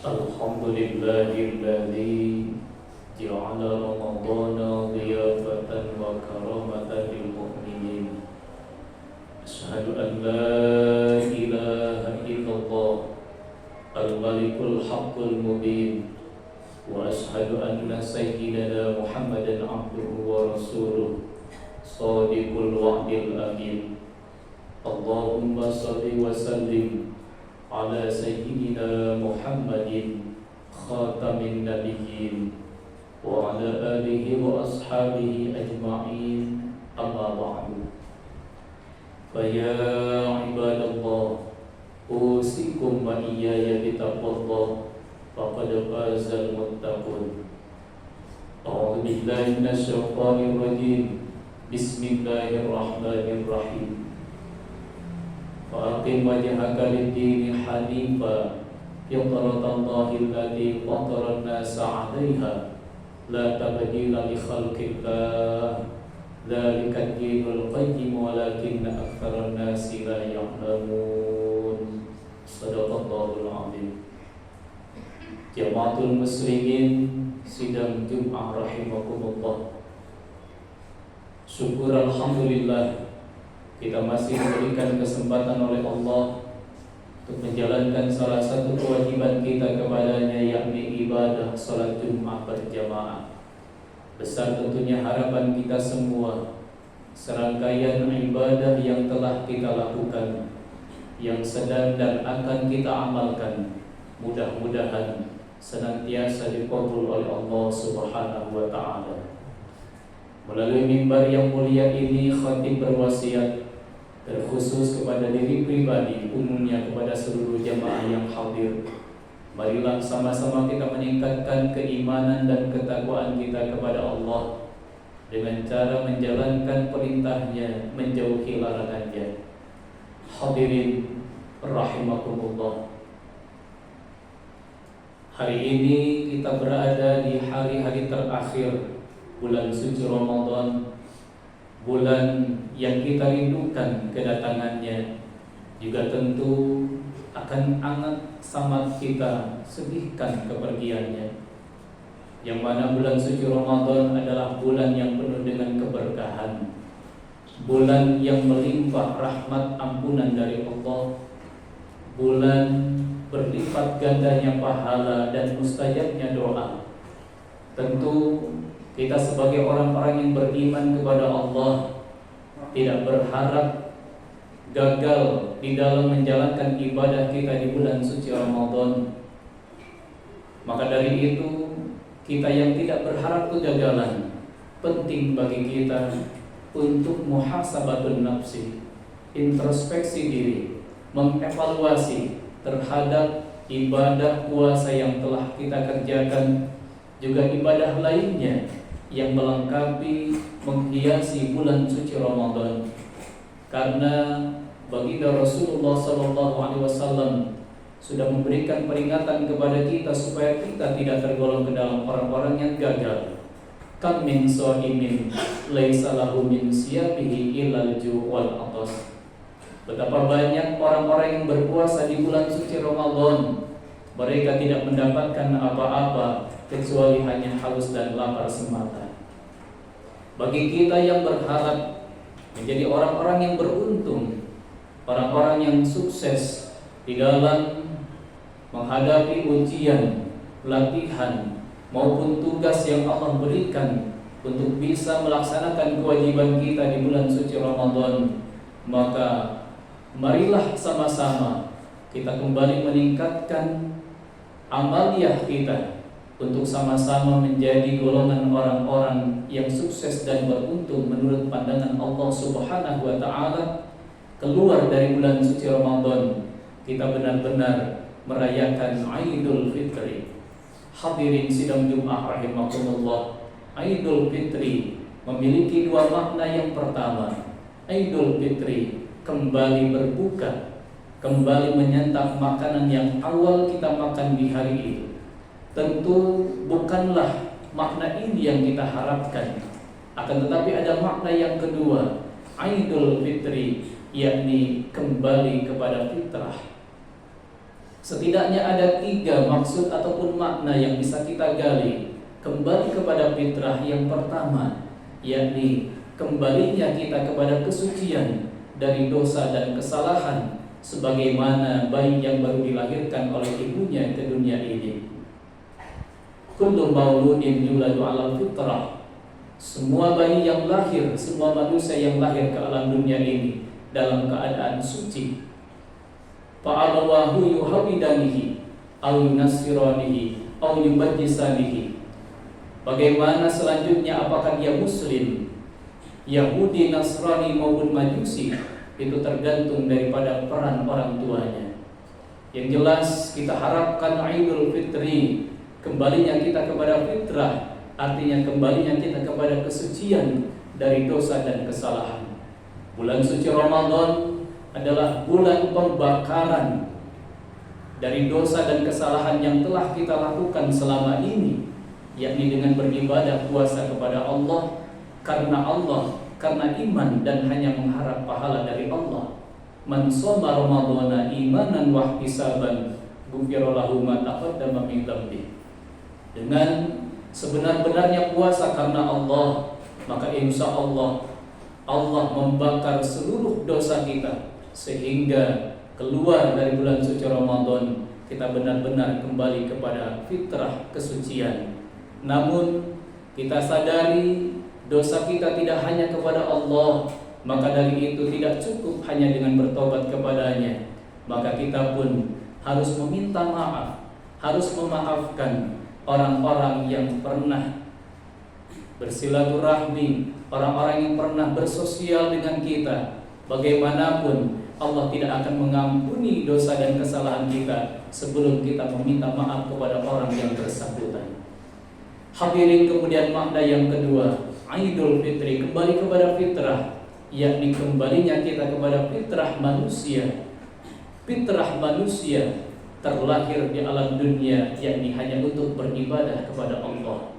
الحمد لله الذي جعل رمضان ضيافة وكرامة للمؤمنين. أشهد أن لا إله إلا الله الملك الحق المبين، وأشهد أن سيدنا محمدا عبده ورسوله صادق الوعد الأمين. اللهم صل وسلم على سيدنا محمد خاتم النبيين وعلى آله وأصحابه أجمعين، أما بعد. فيا عباد الله، أوصيكم وإياي بتقوى الله، فقد فاز المتقون. أعوذ بالله من الشيطان الرجيم. بسم الله الرحمن الرحيم. فأقم وجهك للدين حنيفا فطرة الله التي فطر الناس عليها لا تبديل لخلق الله ذلك الدين القيم ولكن أكثر الناس لا يعلمون. صدق الله العظيم. Jamaatul muslimin sidang Jum'ah rahimakumullah. Syukur alhamdulillah kita masih diberikan kesempatan oleh Allah untuk menjalankan salah satu kewajiban kita kepadanya, yakni ibadah salat Jumat berjamaah. Besar tentunya harapan kita semua, serangkaian ibadah yang telah kita lakukan, yang sedang dan akan kita amalkan, mudah-mudahan senantiasa dikabul oleh Allah Subhanahu wa Ta'ala. Melalui mimbar yang mulia ini, khatib berwasiat terkhusus kepada diri pribadi, umumnya kepada seluruh jamaah yang hadir. Marilah sama-sama kita meningkatkan keimanan dan ketakwaan kita kepada Allah dengan cara menjalankan perintahnya, menjauhi larangannya. Hadirin rahimakumullah. Hari ini kita berada di hari-hari terakhir bulan suci Ramadan, bulan yang kita rindukan kedatangannya, juga tentu akan sangat kita sedihkan kepergiannya. Yang mana bulan suci Ramadan adalah bulan yang penuh dengan keberkahan, bulan yang melimpah rahmat ampunan dari Allah, bulan berlipat gandanya pahala dan mustajabnya doa. Tentu kita sebagai orang-orang yang beriman kepada Allah tidak berharap gagal di dalam menjalankan ibadah kita di bulan suci Ramadan. Maka dari itu, kita yang tidak berharap kegagalan, penting bagi kita untuk muhasabatun nafsi, introspeksi diri, mengevaluasi terhadap ibadah puasa yang telah kita kerjakan, juga ibadah lainnya yang melengkapi, menghiasi bulan suci Ramadan. Karena baginda Rasulullah SAW sudah memberikan peringatan kepada kita supaya kita tidak tergolong ke dalam orang-orang yang gagal. Kam min sha'imin laisa lahu min siyabihi illal ju' wal 'atas. Betapa banyak orang-orang yang berpuasa di bulan suci Ramadan, mereka tidak mendapatkan apa-apa kecuali hanya haus dan lapar semata. Bagi kita yang berharap menjadi orang-orang yang beruntung, orang-orang yang sukses di dalam menghadapi ujian, latihan maupun tugas yang Allah berikan untuk bisa melaksanakan kewajiban kita di bulan suci Ramadan, maka marilah sama-sama kita kembali meningkatkan amaliyah kita untuk sama-sama menjadi golongan orang-orang yang sukses dan beruntung menurut pandangan Allah Subhanahu wa Ta'ala. Keluar dari bulan suci Ramadan, kita benar-benar merayakan Idul Fitri. Hadirin sidang Jumat rahimakumullah, Idul Fitri memiliki dua makna. Yang pertama, Idul Fitri kembali berbuka, kembali menyantap makanan yang awal kita makan di hari itu. Tentu bukanlah makna ini yang kita harapkan, akan tetapi ada makna yang kedua, Idul Fitri, yakni kembali kepada fitrah. Setidaknya ada 3 maksud ataupun makna yang bisa kita gali kembali kepada fitrah. Yang pertama, yakni kembalinya kita kepada kesucian dari dosa dan kesalahan, sebagaimana bayi yang baru dilahirkan oleh ibunya ke dunia ini. Kullu mauludin yuladu 'alal fitrah. Semua bayi yang lahir, semua manusia yang lahir ke alam dunia ini dalam keadaan suci. Fa'abawahu yuhawidanihi aw yunassiranihi aw yumajjisanihi. Bagaimana selanjutnya, apakah dia muslim, Yahudi, Nasrani maupun Majusi, itu tergantung daripada peran orang tuanya. Yang jelas kita harapkan Idul Fitri, kembalinya kita kepada fitrah, artinya kembalinya kita kepada kesucian dari dosa dan kesalahan. Bulan suci Ramadan adalah bulan pembakaran dari dosa dan kesalahan yang telah kita lakukan selama ini, yakni dengan beribadah puasa kepada Allah, karena iman dan hanya mengharap pahala dari Allah. Man shoma ramadhana imanan wa ihtisaban ghufira lahu ma taqaddama min dhanbi. Dengan sebenar-benarnya puasa karena Allah, maka insya Allah membakar seluruh dosa kita, sehingga keluar dari bulan suci Ramadan kita benar-benar kembali kepada fitrah kesucian. Namun kita sadari dosa kita tidak hanya kepada Allah, maka dari itu tidak cukup hanya dengan bertobat kepadanya, maka kita pun harus meminta maaf, harus memaafkan orang-orang yang pernah bersilaturahmi, orang-orang yang pernah bersosial dengan kita. Bagaimanapun Allah tidak akan mengampuni dosa dan kesalahan kita sebelum kita meminta maaf kepada orang yang bersangkutan. Hadirin, kemudian makna yang kedua, Idul Fitri, kembali kepada fitrah, yakni kembalinya kita kepada fitrah manusia. Fitrah manusia terlahir di alam dunia, yakni hanya untuk beribadah kepada Allah.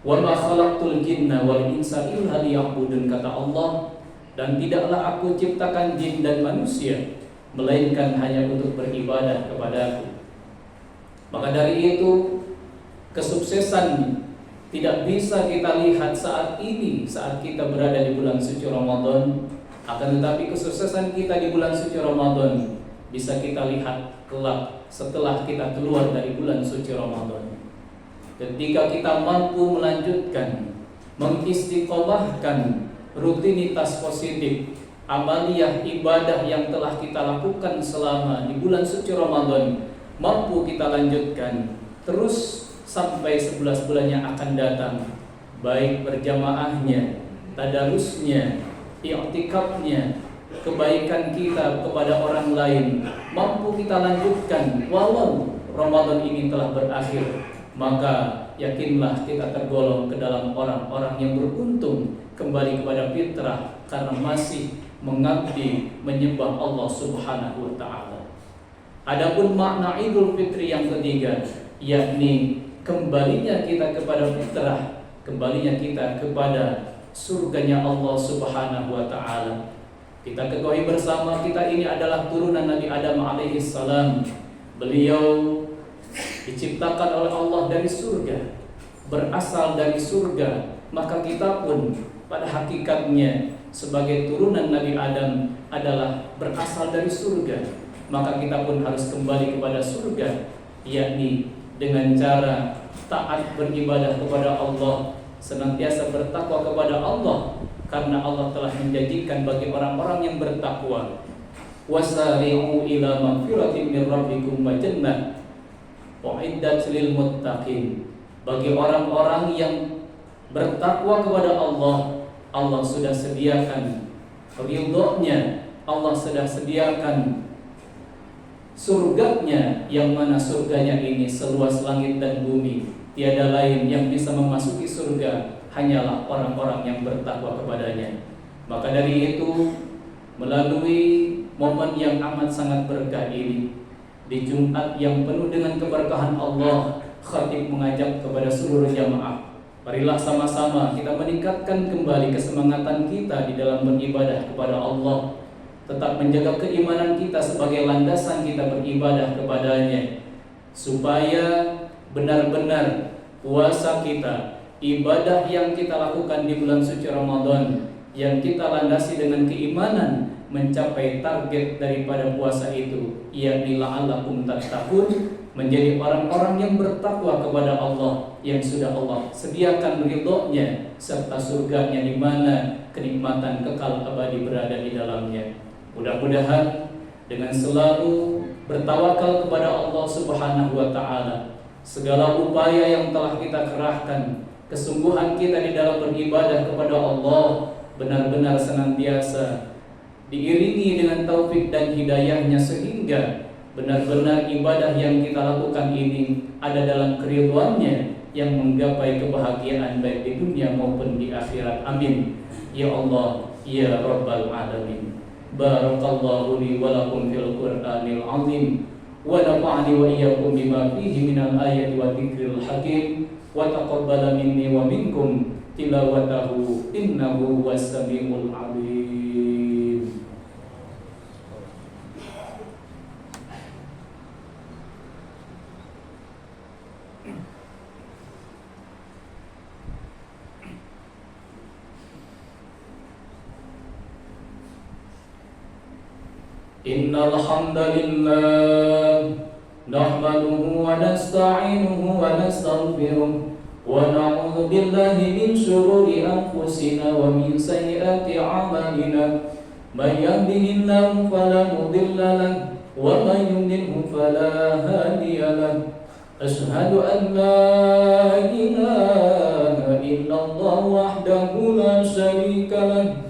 Wa ma khalaqtul jinna wal insa illa liya'budun, kata Allah, dan tidaklah aku ciptakan jin dan manusia melainkan hanya untuk beribadah kepadaku. Maka dari itu, kesuksesan tidak bisa kita lihat saat ini, saat kita berada di bulan suci Ramadan. Akan tetapi kesuksesan kita di bulan suci Ramadan bisa kita lihat kelak setelah kita keluar dari bulan suci Ramadan. Ketika kita mampu melanjutkan, mengistiqomahkan rutinitas positif, amaliyah ibadah yang telah kita lakukan selama di bulan suci Ramadan, mampu kita lanjutkan terus sampai 11 bulan yang akan datang, baik berjamaahnya, tadarusnya, i'tikafnya, kebaikan kita kepada orang lain, mampu kita lanjutkan walau Ramadan ini telah berakhir. Maka yakinlah kita tergolong ke dalam orang-orang yang beruntung kembali kepada fitrah, karena masih mengabdi menyembah Allah Subhanahu wa taala. Adapun makna Idul Fitri yang ketiga, yakni kembalinya kita kepada fitrah, kembalinya kita kepada surganya Allah Subhanahu wa taala. Kita ketahui bersama, kita ini adalah turunan Nabi Adam alaihi salam. Beliau diciptakan oleh Allah dari surga, berasal dari surga. Maka kita pun pada hakikatnya sebagai turunan Nabi Adam adalah berasal dari surga. Maka kita pun harus kembali kepada surga, yakni dengan cara taat beribadah kepada Allah, senantiasa bertakwa kepada Allah, karena Allah telah menjanjikan bagi orang-orang yang bertakwa, wasari'u ila magfiratin min rabbikum wa jannah u'iddat lil muttaqin. Bagi orang-orang yang bertakwa kepada Allah, Allah sudah sediakan ridhonya, Allah sudah sediakan surganya, yang mana surganya ini seluas langit dan bumi. Tiada lain yang bisa memasuki surga, hanyalah orang-orang yang bertakwa kepadanya. Maka dari itu, melalui momen yang amat sangat berkah ini, di Jumat yang penuh dengan keberkahan Allah, khatib mengajak kepada seluruh jamaah, marilah sama-sama kita meningkatkan kembali kesemangatan kita di dalam beribadah kepada Allah, tetap menjaga keimanan kita sebagai landasan kita beribadah kepadanya, supaya benar-benar puasa kita, ibadah yang kita lakukan di bulan suci Ramadan, yang kita landasi dengan keimanan, mencapai target daripada puasa itu, yakni la'allakum tattaqun, menjadi orang-orang yang bertakwa kepada Allah, yang sudah Allah sediakan ridhonya serta surganya, di mana kenikmatan kekal abadi berada di dalamnya. Mudah-mudahan dengan selalu bertawakal kepada Allah Subhanahu wa taala, segala upaya yang telah kita kerahkan, kesungguhan kita di dalam beribadah kepada Allah benar-benar senantiasa diiringi dengan taufik dan hidayahnya, sehingga benar-benar ibadah yang kita lakukan ini ada dalam keridhaannya yang menggapai kebahagiaan baik di dunia maupun di akhirat. Amin ya Allah ya Rabbal Alamin. Barakallahu li wa lakum fil Qur'anil azim, wa nafa'ani wa iyyakum bima fihi minal ayati wa dzikril hakim, wa taqabbala minni wa minkum tilawatahu innahu was-sami'ul 'alim. Innal hamdalillah nahmaduhu wa nasta'inuhu wa nastaghfiruh wa na'udzu billahi min shururi anfusina wa min sayyiati a'malina. May yahdihillahu fala mudilla lahu wa may yudlilhu fala hadiya lahu. Asyhadu an la ilaha illallah wahdahu la syarika lahu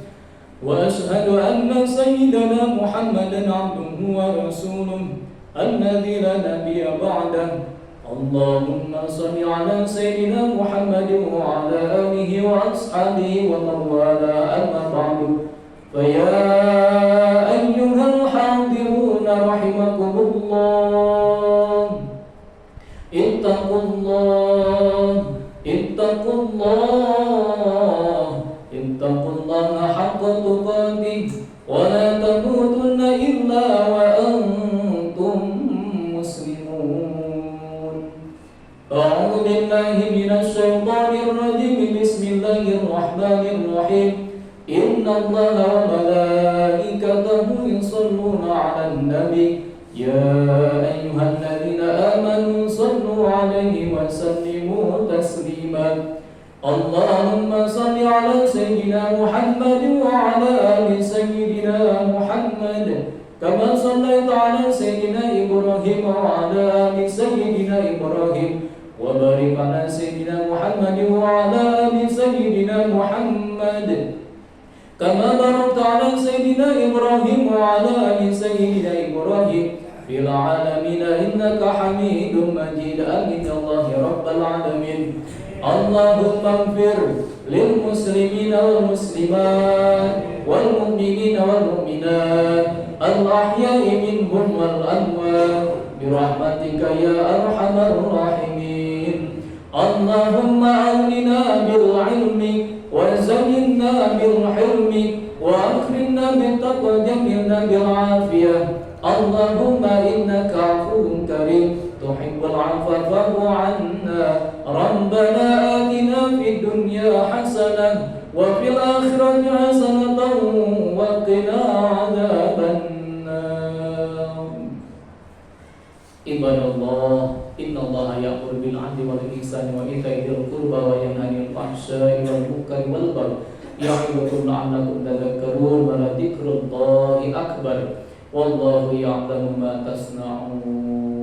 wa asyhadu anna sayyidana Muhammadan abduhu wa rasuluh alladzi la nabiyya ba'dahu. Allahumma shalli ala sayyidina Muhammadin wa ala alihi wa ashabihi wa man wala, amma ba'du. Fa ya ayyuhal hadirun rahimakumullah, ittaqullah ittaqullaha haqqa tuqatih wa la tamutunna illa wa antum muslimun. A'udzu billahi minasy syaithanir rajim. Bismillahirrahmanirrahim. Innallaha wa malaikatahu yusholluna 'alan nabi ya ayyuhalladzina amanu shallu 'alaihi wa sallimu taslima. Allahumma shalli 'ala sayyidina Muhammad wa 'ala ali sayyidina Muhammad kama shallaita 'ala sayyidina Ibrahim wa 'ala ali sayyidina Ibrahim wa barik 'ala sayyidina Muhammad wa 'ala ali sayyidina Muhammad kama barakta 'ala sayyidina Ibrahim wa 'ala ali sayyidina Ibrahim fil 'alamin innaka Hamidum Majid. Amin ya Allah ya Rabbal Alamin. Allahumma ighfir lil muslimina wal muslimat wal mu'minina wal mu'minat al ahya'i minhum wal amwat bi rahmatika ya arhamar rahimin. Allahumma awlina bil ilmi wa zayyinna bil hilmi wa akrimna bit taqwa jamilna bil afiyah. Allahumma innaka 'afuwwun karim tuhibbul 'afwa fa'fu 'anna. Rabbana atina fid dunya hasanah wa fil akhirati hasanatan wa qina 'adzabannar. Ibadallah, innallaha ya'muru bil 'adli wal ihsani wa ita'i dzil qurba wa yanha 'anil fahsya'i wal munkari wal baghi ya'idukum la'allakum tadhakkarun. Wa la dzikrullahi akbar wallahu ya'lamu ma tasna'un.